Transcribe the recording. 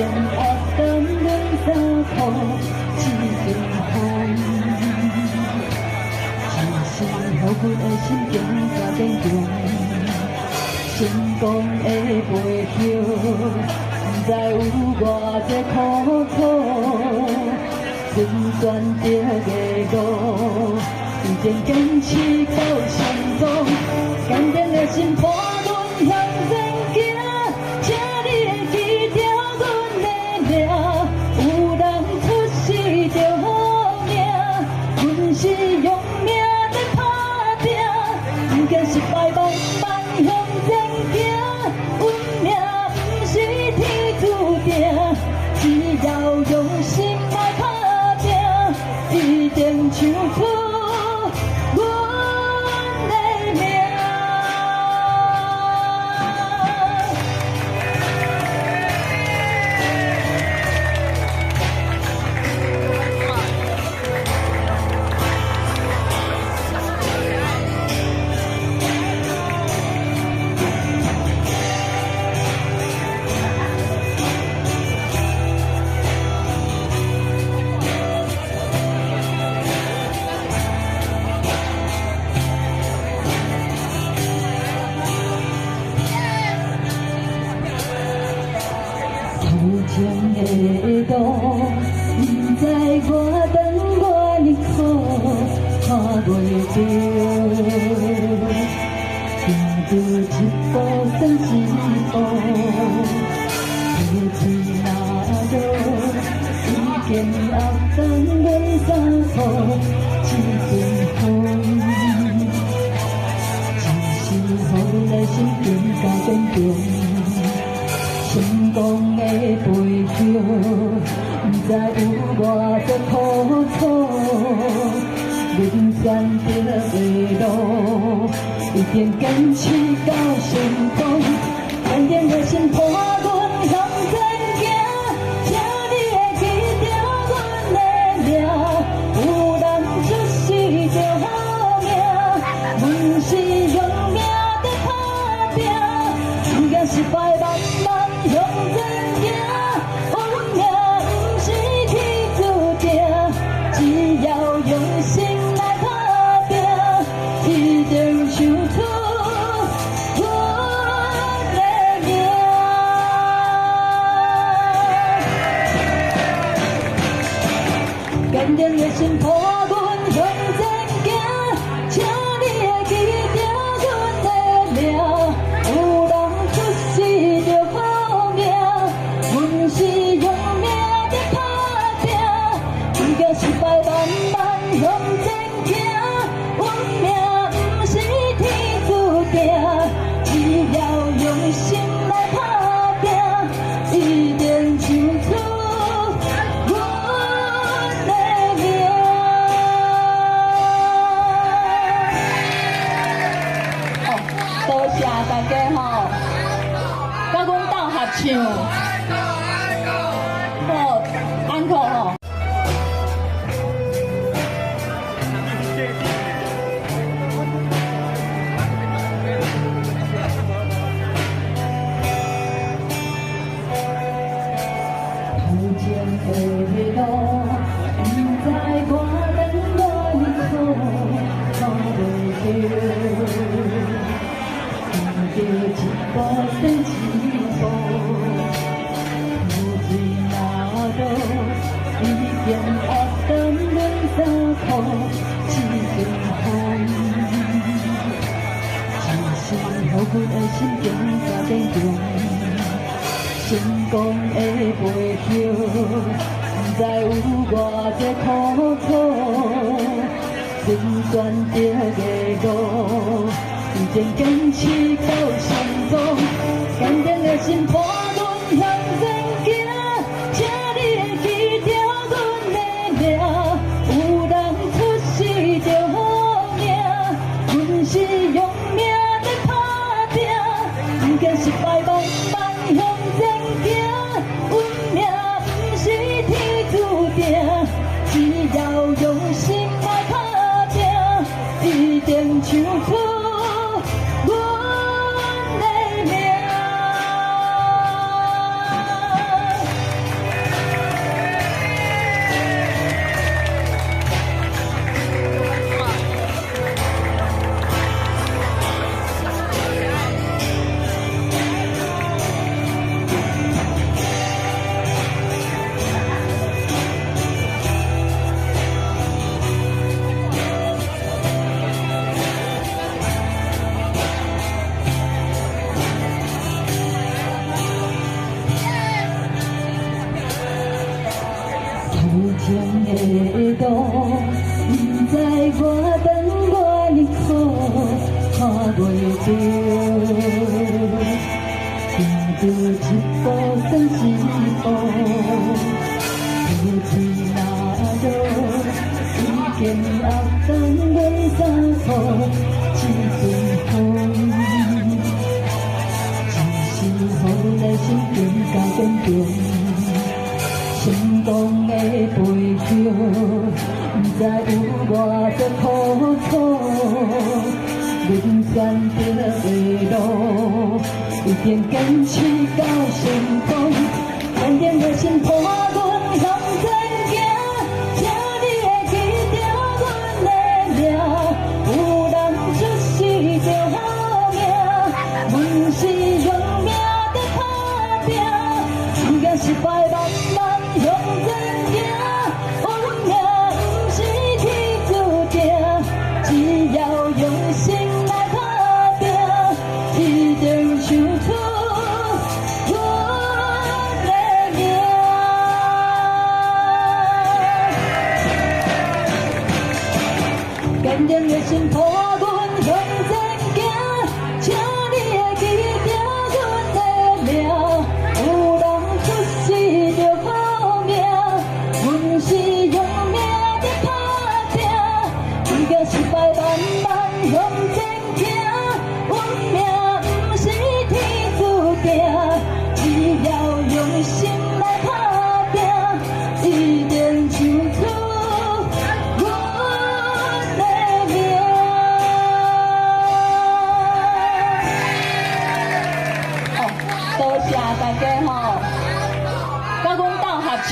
变黑灯阮衫裤一阵风，是予阮的心境加坚强。成功的背后，不知有偌济苦楚，选择着的路，一定坚持到成功。坚定的心伴阮向前行，请你会记着阮的名。有人出世就好命，阮是用命在打拼，不惊失败，慢慢向前行。运命不是天注定，只要用心来打拼，一定唱出阮的名。途前的路，不知我等偌尼苦，看袂着，行着一步算一步，天天哪落，已经压断阮衫裤一阵风，只是予咱的心更加坚强。成功的背后，不知有偌多苦楚，恁选择的路，一定坚持到成功。坚定的心伴阮向前行，请你会记着阮的名。有人出世就好命，阮是用命在打拼，不惊失败，慢慢向前行。运命不是天注定，只要用心来打拼，一定唱出阮的名。坚定的心伴阮向前行，请你会记着阮的名。有人出世就好命，阮是用命在打拼，不惊失败，慢慢向前行。运命不是天注定，只要用心来打拼，一定唱出阮的名。多谢大家吼，甲阮斗合唱，好，uncle 吼。途前的路，不知我等偌尼苦，看袂着。行着一步算一步，无水哪落，已经压断阮衫裤一阵风，只是予阮的心境加坚强。成功的背后，不知有偌济苦楚，选择着的路，一定坚持到成功。坚定的心伴阮向前行，请你会记着阮的名。有人出世就好命，阮是用命在打拼，不惊失败，慢慢向前行。运命不是天注定，只要用心来打拼，一定唱出阮的名。情的路，不知我等我日苦，看袂着，行着一步算一步，天天若落，已经压等阮三步，一阵风，只是予咱心更加坚定。成功的背后，不知有偌多苦楚。恁选择的路，一定坚持到成功。坚定的心伴阮向前行，请你会记着阮的名。有人出世就好命，阮是用命在打拼，虽然失败慢慢。向前行，运命不是天注定，只要用心来打拼，一定唱出阮的名。坚定的心伴阮向前行，请你会记着阮的名。有人出世就好。阮是用命在打拼，虽然失败慢慢向前行，运命不是天注定，只要用心来打拼，一定唱出阮的名。多谢大家吼，甲阮斗合唱。